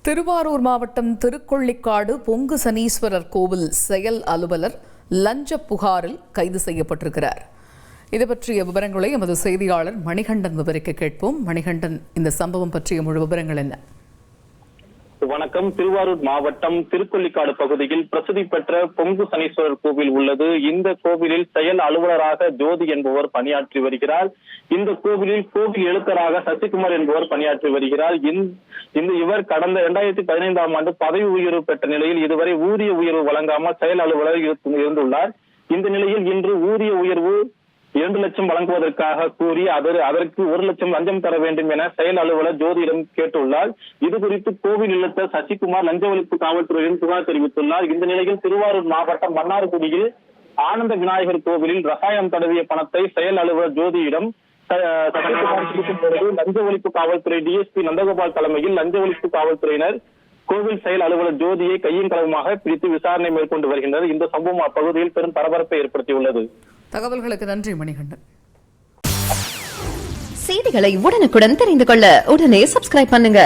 திருவாரூர் மாவட்டம் திருக்கொள்ளிக்காடு பொங்கு சனீஸ்வரர் கோவில் செயல் அலுவலர் லஞ்ச புகாரில் கைது செய்யப்பட்டிருக்கிறார். இது பற்றிய விவரங்களை எமது செய்தியாளர் மணிகண்டன் விவரிக்க கேட்போம். மணிகண்டன், இந்த சம்பவம் பற்றிய முழு விவரங்கள் என்ன? வணக்கம். திருவாரூர் மாவட்டம் திருக்கொள்ளிக்காடு பகுதியில் பிரசித்தி பெற்ற பொங்கு சனீஸ்வரர் கோவில் உள்ளது. இந்த கோவிலில் செயல் அலுவலராக ஜோதி என்பவர் பணியாற்றி வருகிறார். இந்த கோவிலில் கோவில் எழுத்தராக சசிகுமார் என்பவர் பணியாற்றி வருகிறார். இவர் கடந்த 2015ஆம் ஆண்டு பதவி உயர்வு பெற்ற நிலையில் இதுவரை ஊதிய உயர்வு வழங்காமல் செயல் அலுவலர் இருந்துள்ளார். இந்த நிலையில் இன்று ஊதிய உயர்வு 2 லட்சம் வழங்குவதற்காக கூறி அதற்கு 1 லட்சம் லஞ்சம் தர வேண்டும் என செயல் அலுவலர் ஜோதியிடம் கேட்டுள்ளார். இது குறித்து கோவில் இல்லத்த சசிகுமார் லஞ்ச ஒழிப்பு காவல்துறையிடம் புகார் தெரிவித்துள்ளார். இந்த நிலையில் திருவாரூர் மாவட்டம் மன்னார்குடியில் ஆனந்த விநாயகர் கோவிலில் ரசாயனம் தடவிய பணத்தை செயல் அலுவலர் ஜோதியிடம் சசிகுமார் கொடுக்கும் பொழுது லஞ்ச ஒழிப்பு காவல்துறை டிஎஸ்பி நந்தகோபால் தலைமையில் லஞ்ச ஒழிப்பு காவல்துறையினர் கோவில் செயல் அலுவலர் ஜோதியை கையும் களவுமாக பிடித்து விசாரணை மேற்கொண்டு வருகின்றனர். இந்த சம்பவம் அப்பகுதியில் பெரும் பரபரப்பை ஏற்படுத்தியுள்ளது. தகவல்களுக்கு நன்றி மணிகண்டன். செய்திகளை உடனுக்குடன் தெரிந்து கொள்ள உடனே சப்ஸ்கிரைப் பண்ணுங்க.